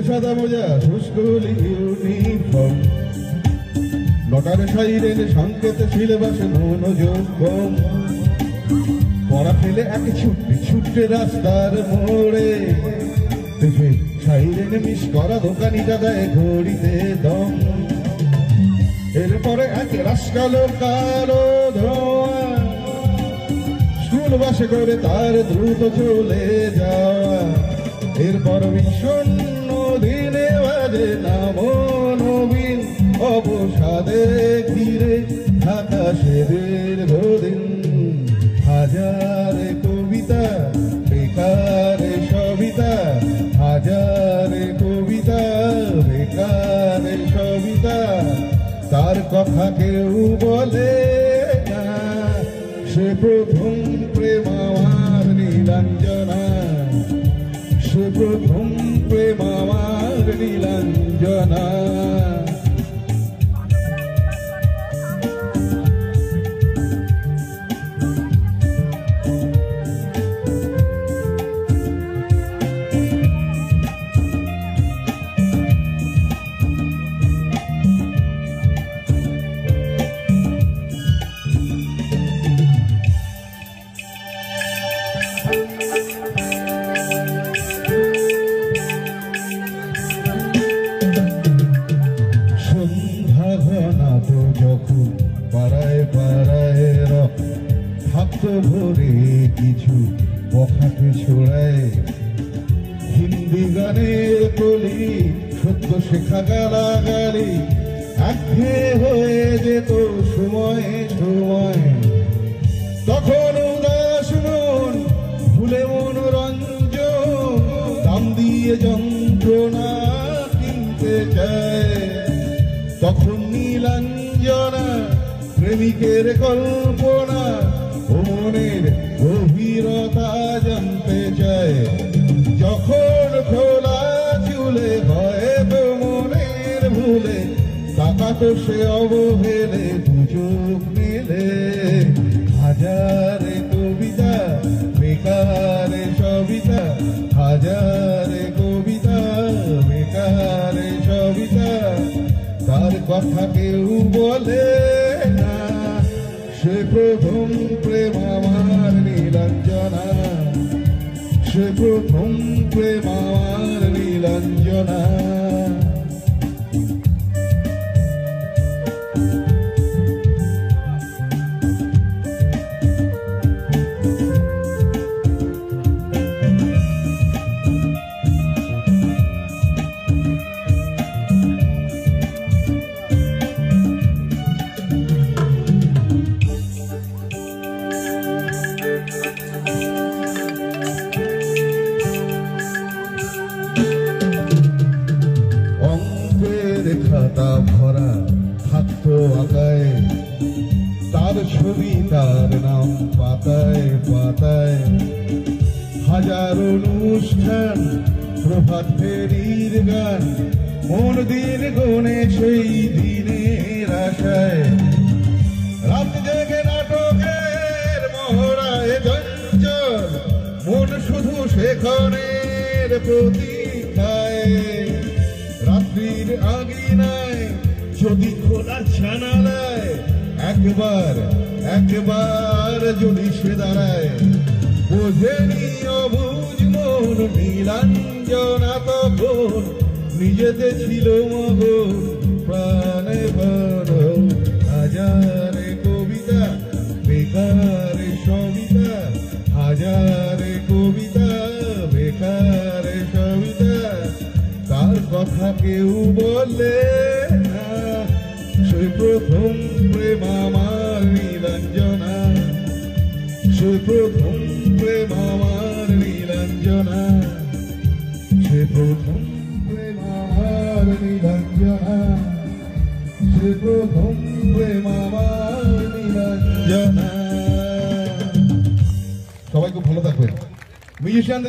সাদা মোজা শুষ্কল ইউনিফর্ম লটার সাইরেন সংকেত সিলেবাসে মনোযোগ কম পড়া ফেলে এক ছুটে রাস্তার মোড়ে দেখে সাইরেন মিস করা দোকানিটা দেয় ঘড়িতে দম এরপরে এক রাস্কালো কালো ধোঁয়া স্কুল বাসে করে তার দ্রুত চলে যাওয়া এরপর বিষণ্ণ দিনে বাজে নামো নবীন অবসাদে ঘিরে থাকা সেদের দিন হাজারে কবিতা বেকারে সবিতা হাজারে কবিতা বেকারে সবিতা তার কথা কেউ বলে না সে প্রথম প্রেম আমার নীলাঞ্জনা সে প্রথম প্রেম আমার নীলাঞ্জনা যখন পাড়ায় পাড়ায় থাকতো ভরে কিছু পখাতে ছড়ায় হিন্দি গানের কলি সত্য শেখা গালাগালি একঘেয়ে হয়ে যেত সময়ে সময় তখন উদাস মন ভুলে মনোরঞ্জন দাম দিয়ে যন্ত্রণা কিনতে চায় তখন নীলাঞ্জনা প্রেমিকের কল্পনা ও মনের গভীরতা জানতে চায় যখন খোলা চুলে হয় তো মনের ভুলে তাকাতো সে অবহেলে দুচোখ মেলে হাজারে কবিতা বেকারে সবিতা হাজারে কবিতা বেকারে সবিতা তার কথা কেউ বলে না সে প্রথম প্রেম আমার নীলাঞ্জনা সে প্রথম প্রেম আমার নীলাঞ্জনা খাতা ভরা থাকতো আঁকায় তার ছবি তার নাম পাতায় পাতায় হাজার অনুষ্ঠান প্রভাত ফেরির গান মন দিন গনে সেই দিনের আশায় রাত জেগে নাটকের মহড়ায় চঞ্চল মন শুধু সেখানের প্রতীক্ষায় রাত্রির আগিনায় যদি খোলা জানালায় একবার যদি সে দাঁড়ায় বোঝেনি অবুঝ মন নীলাঞ্জনা তখন নিজেতে ছিল মগন প্রাণে বড় হাজারে কবিতা বেকারে সবিতা হাজারে কবিতা বেকারে সবিতা তার কথা কেউ বলে না সে প্রথম প্রেম আমার নীলাঞ্জনা সে প্রথম প্রেম আমার নীলাঞ্জনা, সে প্রথম প্রেম আমার নীলাঞ্জনা, সে প্রথম প্রেম আমার নীলাঞ্জনা। সবাই খুব ভালো থাকবেন। মিউজিশিয়ান